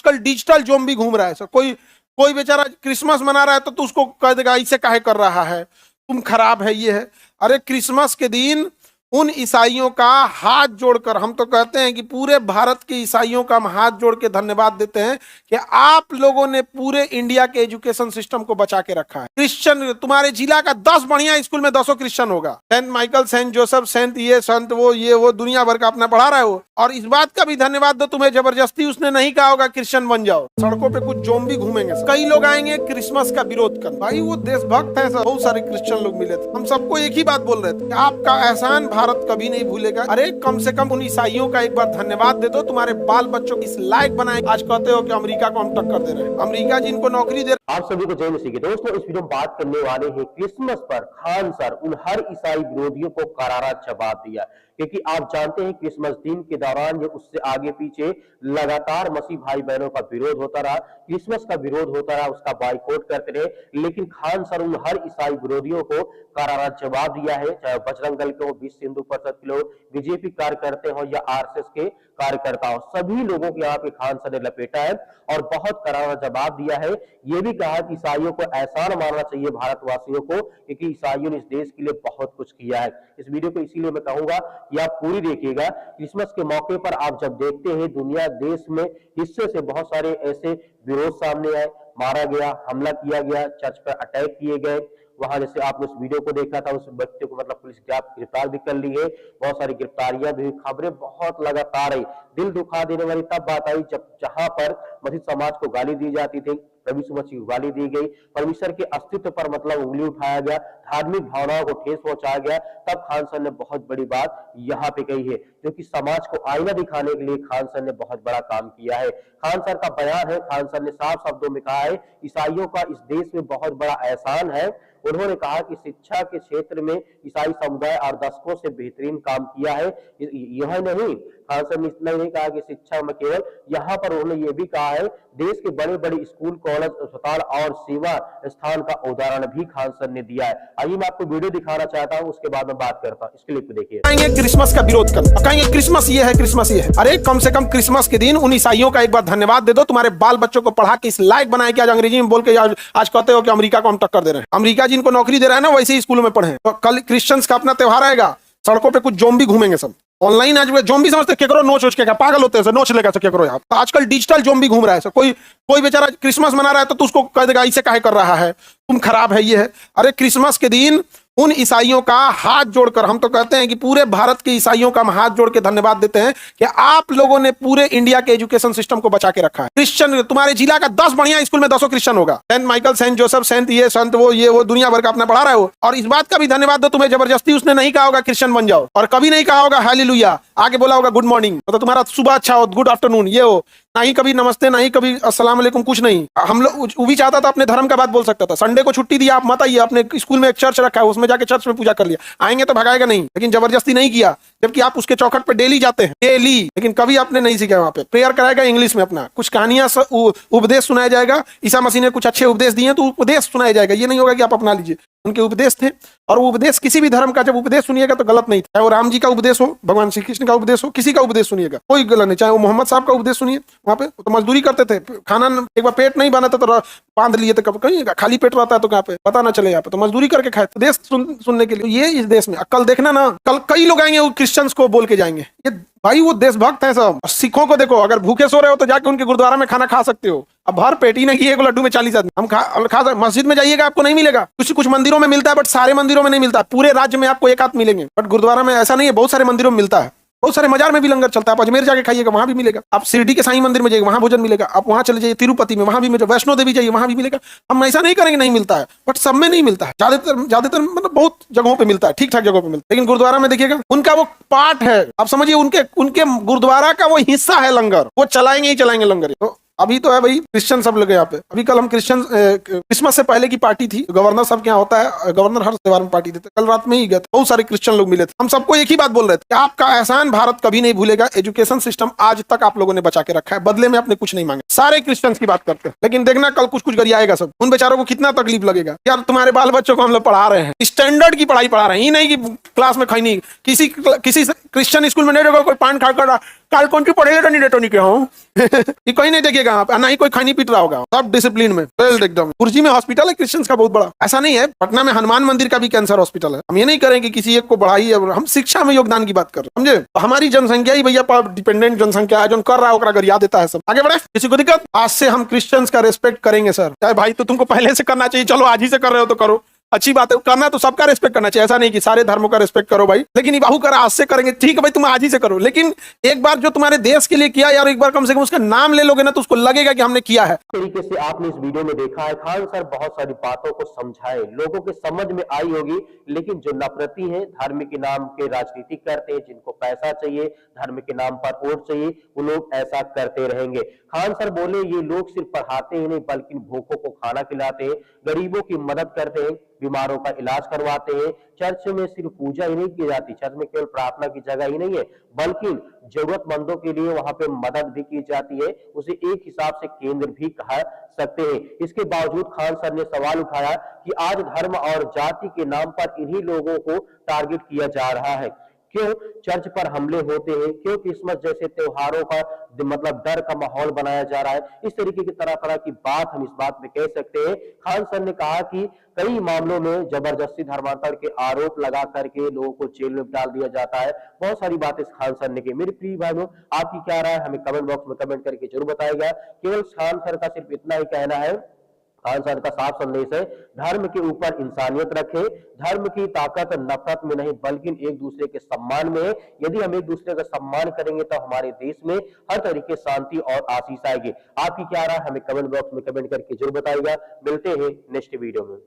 आजकल digital zombie घूम रहा है सर। कोई कोई बेचारा क्रिसमस मना रहा है तो उसको कह देगा इसे काहे कर रहा है, तुम खराब है, ये है। अरे क्रिसमस के दिन उन ईसाइयों का हाथ जोड़कर, हम तो कहते हैं कि पूरे भारत के ईसाइयों का हम हाथ जोड़ के धन्यवाद देते हैं कि आप लोगों ने पूरे इंडिया के एजुकेशन सिस्टम को बचा के रखा है। क्रिश्चियन, तुम्हारे जिला का 10 बढ़िया स्कूल में 10 क्रिश्चियन होगा। Saint Michael, Saint Joseph, Saint ये संत वो दुनिया भर का अपना पढ़ा रहा है वो। और इस बात का भी धन्यवाद दो, तुम्हें जबरदस्ती उसने नहीं कहा होगा क्रिश्चियन बन जाओ। सड़कों पे कुछ ज़ोंबी घूमेंगे, कई लोग आएंगे क्रिसमस का विरोध कर। भाई वो देशभक्त है, बहुत सारे क्रिश्चियन लोग मिले थे, हम सबको एक ही बात बोल रहे थे, आपका एहसान भारत कभी नहीं भूलेगा। अरे कम से कम उन ईसाइयों का एक बार धन्यवाद दे दो, तुम्हारे बाल बच्चों को इस लायक बनाए। आज कहते हो कि अमेरिका को हम टक्कर दे रहे हैं, अमेरिका जिनको नौकरी दे रहे। आप सभी को जय मसीह की। दोस्तों, इस वीडियो में बात करने वाले हैं क्रिसमस पर खान सर उन हर ईसाई विरोधियों को करारा जवाब दिया, क्योंकि आप जानते हैं क्रिसमस दिन के दौरान या उससे आगे पीछे लगातार मसीह भाई बहनों का विरोध होता रहा, क्रिसमस का विरोध होता रहा, उसका बाइकआउट करते रहे। लेकिन खान सर उन हर ईसाई विरोधियों को करारा जवाब दिया है, चाहे बजरंग दल के हो, विश्व हिंदू परिषद के लोग, बीजेपी कार्यकर्ता हो या आरएसएस के कार्यकर्ता हो, सभी लोगों को यहाँ पे खान सर ने लपेटा है और बहुत करारा जवाब दिया है। ये भी कहा कि ईसाइयों को एहसान मानना चाहिए भारतवासियों को, क्योंकि ईसाइयों ने इस देश के लिए बहुत कुछ किया है। इस वीडियो को इसीलिए मैं कहूंगा कि आप पूरी देखिएगा। क्रिसमस के मौके पर आप जब देखते हैं दुनिया देश में हिस्से से बहुत सारे ऐसे विरोध सामने आए, मारा गया, हमला किया गया, चर्च पर अटैक किए गए। वहां जैसे आपने उस वीडियो को देखा था, उस व्यक्ति को मतलब पुलिस गिरफ्तार भी कर ली है, बहुत सारी गिरफ्तारियां भी, खबरें बहुत लगातार आई। दिल दुखा देने वाली तब बात आई जब जहां पर मसीह समाज को गाली दी जाती थी, प्रभु यीशु मसीह को गाली दी गई, परमेश्वर के अस्तित्व पर मतलब उंगली उठाया गया, धार्मिक भावनाओं को ठेस पहुंचाया गया, तब खान सर ने बहुत बड़ी बात यहाँ पे कही है, जो कि समाज को आईना दिखाने के लिए खान सर ने बहुत बड़ा काम किया है। खान सर का बयान है, खान सर ने साफ शब्दों में कहा है, ईसाइयों का इस देश में बहुत बड़ा एहसान है। उन्होंने कहा कि शिक्षा के क्षेत्र में ईसाई समुदाय और दशकों से बेहतरीन काम किया है। यह नहीं, खान सर ने इतना ही नहीं कहा कि शिक्षा में केवल, यहाँ पर उन्होंने ये भी कहा है देश के बड़े बड़े स्कूल, कॉलेज, अस्पताल और सेवा स्थान का उदाहरण भी खान सर ने दिया है। आइए मैं आपको वीडियो दिखाना चाहता हूँ, उसके बाद में बात करता हूँ। इसके लिए देखिए, कहेंगे क्रिसमस का विरोध कर, कहेंगे क्रिसमस ये है, क्रिसमस ये है। अरे कम से कम क्रिसमस के दिन उन ईसाइयों का एक बार धन्यवाद दे दो, तुम्हारे बाल बच्चों को पढ़ा के इस लायक बनाए कि आज अंग्रेजी में बोल के आज कहते हो कि अमेरिका को हम टक्कर दे रहे हैं। अमेरिका जिनको नौकरी दे रहा है ना, वैसे ही स्कूलों में पढ़े। तो कल क्रिश्चियंस का अपना त्योहार आएगा, सड़कों पे कुछ ज़ोंबी घूमेंगे सब। ऑनलाइन आज ज़ोंबी समझते केकरो नोच के क्या पागल होते हैं, नोच लेगा केकरो यहाँ। तो आजकल डिजिटल ज़ोंबी घूम रहा है सर। कोई बेचारा क्रिसमस मना रहा है तो उसको कह देगा इसे काहे कर रहा है, तुम खराब है, ये है। अरे क्रिसमस के दिन उन ईसाइयों का हाथ जोड़कर, हम तो कहते हैं कि पूरे भारत के ईसाइयों का हम हाथ जोड़ के धन्यवाद देते हैं कि आप लोगों ने पूरे इंडिया के एजुकेशन सिस्टम को बचा के रखा है। क्रिश्चियन, तुम्हारे जिला का 10 बढ़िया स्कूल में 10 क्रिश्चियन होगा। Saint Michael, Saint Joseph, Saint ये संत वो दुनिया भर का अपना पढ़ा रहा है वो। और इस बात का भी धन्यवाद दो, तुम्हें जबरदस्ती उसने नहीं कहा होगा क्रिश्चियन बन जाओ, और कभी नहीं कहा होगा हालेलुया, आगे बोला होगा गुड मॉर्निंग, तो तुम्हारा सुबह अच्छा हो, गुड आफ्टरनून ये हो, ना ही कभी नमस्ते, ना ही कभी अस्सलाम वालेकुम, कुछ नहीं। हम लोग वो भी चाहता था अपने धर्म का बात बोल सकता था। संडे को छुट्टी दिया, आप मत आइए, अपने स्कूल में एक चर्च रखा है, उसमें जाके चर्च में पूजा कर लिया, आएंगे तो भगाएगा नहीं, लेकिन जबरदस्ती नहीं किया, जबकि आप उसके चौखट पे डेली जाते हैं, डेली। लेकिन कभी आपने नहीं सीखा, वहां पे प्रेयर कराएगा इंग्लिश में, अपना कुछ कहानियां उपदेश सुनाया जाएगा, ईसा मसीह ने कुछ अच्छे उपदेश दिए तो उपदेश सुनाया जाएगा। ये नहीं होगा कि आप अपना लीजिए, उनके उपदेश थे। और वो उपदेश किसी भी धर्म का जब उपदेश सुनिएगा तो गलत नहीं था, चाहे वो राम जी का उपदेश हो, भगवान श्री कृष्ण का उपदेश हो, किसी का उपदेश सुनिएगा, कोई गलत नहीं। चाहे वो मोहम्मद साहब का उपदेश सुनिए, वहां पे तो मजदूरी करते थे, खाना एक बार पेट नहीं बना था तो बांध लिए थे, कब कहीं खाली पेट रहता है तो कहाँ पे पता ना चले, यहाँ पे तो मजदूरी करके खाए देश सुनने के लिए। ये इस देश में कल देखना ना, कल कई लोग आएंगे वो क्रिश्चियंस को बोल के जाएंगे, ये भाई वो देशभक्त है सब। सिखों को देखो, अगर भूखे सो रहे हो तो जाके उनके गुरुद्वारा में खाना खा सकते हो। अब भर पेट ही नहीं, एक लड्डू में 40 आदमी हम खा मस्जिद में जाइएगा आपको नहीं मिलेगा, कुछ मंदिरों में मिलता है, बट सारे मंदिरों में नहीं मिलता। पूरे राज्य में आपको एक आध मिलेंगे, बट गुरुद्वारा में ऐसा नहीं है, बहुत सारे मंदिरों में मिलता है। बहुत सारे मजार में भी लंगर चलता है, आप अजमेर जाके खाइएगा वहां भी मिलेगा, आप शिरडी के साईं मंदिर में जाइए वहां भोजन मिलेगा, आप वहां चले जाइए तिरुपति में वहां भी मिलेगा, वैष्णो देवी जाइए वहां भी मिलेगा। हम ऐसा नहीं करेंगे नहीं मिलता है, बट सब में नहीं मिलता है, ज्यादातर मतलब बहुत जगहों पे मिलता है, ठीक ठाक जगहों पे मिलता है। लेकिन गुरुद्वारा में देखिएगा उनका वो पार्ट है, आप समझिए उनके गुरुद्वारा का वो हिस्सा है लंगर, वो चलाएंगे ही चलाएंगे लंगर। तो अभी तो है भाई क्रिश्चियन सब लगे यहाँ पे। अभी कल हम क्रिश्चियन क्रिसमस से पहले की पार्टी थी, गवर्नर साहब के यहाँ होता है, गवर्नर हर त्योहार में पार्टी देते, कल रात में ही गए थे, बहुत सारे क्रिश्चियन लोग मिले थे। हम सबको एक ही बात बोल रहे थे कि आपका एहसान भारत कभी नहीं भूलेगा, एजुकेशन सिस्टम आज तक आप लोगों ने बचा के रखा है, बदले में आपने कुछ नहीं मांगा। सारे क्रिश्चियंस की बात करते हैं, लेकिन देखना कल कुछ गरियाएगा सब, उन बेचारों को कितना तकलीफ लगेगा। यार तुम्हारे बाल बच्चों को हम लोग पढ़ा रहे हैं, स्टैंडर्ड की पढ़ाई पढ़ा रहे हैं, ही नहीं कि क्लास में खाई नहीं। किसी क्रिश्चियन स्कूल में नहीं रहेगा कोई पान खा कर काल कौन सी पढ़े टनी के हूँ ये कहीं नहीं देखिएगा आप, ना ही कोई खानी पीट रहा होगा, सब डिसिप्लिन में वेल एकदम। कुर्जी में हॉस्पिटल है क्रिश्चियंस का बहुत बड़ा, ऐसा नहीं है। पटना में हनुमान मंदिर का भी कैंसर हॉस्पिटल है। हम ये नहीं करें कि किसी एक को बढ़ाई, हम शिक्षा में योगदान की बात कर रहे हैं, समझे। तो हमारी जनसंख्या ही भैया पर डिपेंडेंट जनसंख्या है, जो कर रहा है ओकरा गरिया देता है सब। आगे बढ़े, किसी को दिक्कत? आज से हम क्रिश्चियंस का रेस्पेक्ट करेंगे सर। चाहे भाई तो तुमको पहले से करना चाहिए, चलो आज ही से कर रहे हो तो करो, अच्छी बात है। करना तो सबका रिस्पेक्ट करना चाहिए, ऐसा नहीं कि सारे धर्मों का रिस्पेक्ट करो भाई, लेकिन ये बाहू करा आज से करेंगे, ठीक है भाई तुम आज ही से करो, लेकिन एक बार जो तुम्हारे देश के लिए किया यार, एक बार कम से कम उसका नाम ले लोगे ना तो उसको लगेगा कि हमने किया है। तरीके से आपने इस वीडियो में देखा है, खान सर बहुत सारी बातों को समझाए, लोगों के समझ में आई होगी, लेकिन जो नफरती हैं, धर्म के नाम के राजनीति करते हैं, जिनको पैसा चाहिए, धर्म के नाम पर वोट चाहिए, वो लोग ऐसा करते रहेंगे। खान सर बोले ये लोग सिर्फ पढ़ाते ही नहीं बल्कि भूखों को खाना खिलाते हैं, गरीबों की मदद करते हैं, बीमारों का इलाज करवाते हैं। चर्च में सिर्फ पूजा ही नहीं की जाती, चर्च में केवल प्रार्थना की जगह ही नहीं है, बल्कि जरूरतमंदों के लिए वहां पे मदद भी की जाती है, उसे एक हिसाब से केंद्र भी कहा सकते हैं। इसके बावजूद खान सर ने सवाल उठाया कि आज धर्म और जाति के नाम पर इन्हीं लोगों को टारगेट किया जा रहा है। क्यों चर्च पर हमले होते हैं, क्यों क्रिसमस जैसे त्योहारों का मतलब डर का माहौल बनाया जा रहा है। इस तरीके की तरह तरह की बात हम इस बात में कह सकते हैं। खान सर ने कहा कि कई मामलों में जबरदस्ती धर्मांतरण के आरोप लगा करके लोगों को जेल में डाल दिया जाता है। बहुत सारी बातें खान सर ने की। मेरे प्रिय भाइयों, आपकी क्या राय है हमें कमेंट बॉक्स में कमेंट करके जरूर बताइएगा। केवल खान सर का सिर्फ इतना ही कहना है, खान सर का साफ संदेश है, धर्म के ऊपर इंसानियत रखें, धर्म की ताकत नफरत में नहीं बल्कि एक दूसरे के सम्मान में है। यदि हम एक दूसरे का सम्मान करेंगे तो हमारे देश में हर तरीके शांति और आशीष आएगी। आपकी क्या राय हमें कमेंट बॉक्स में कमेंट करके जरूर बताइएगा। मिलते हैं नेक्स्ट वीडियो में।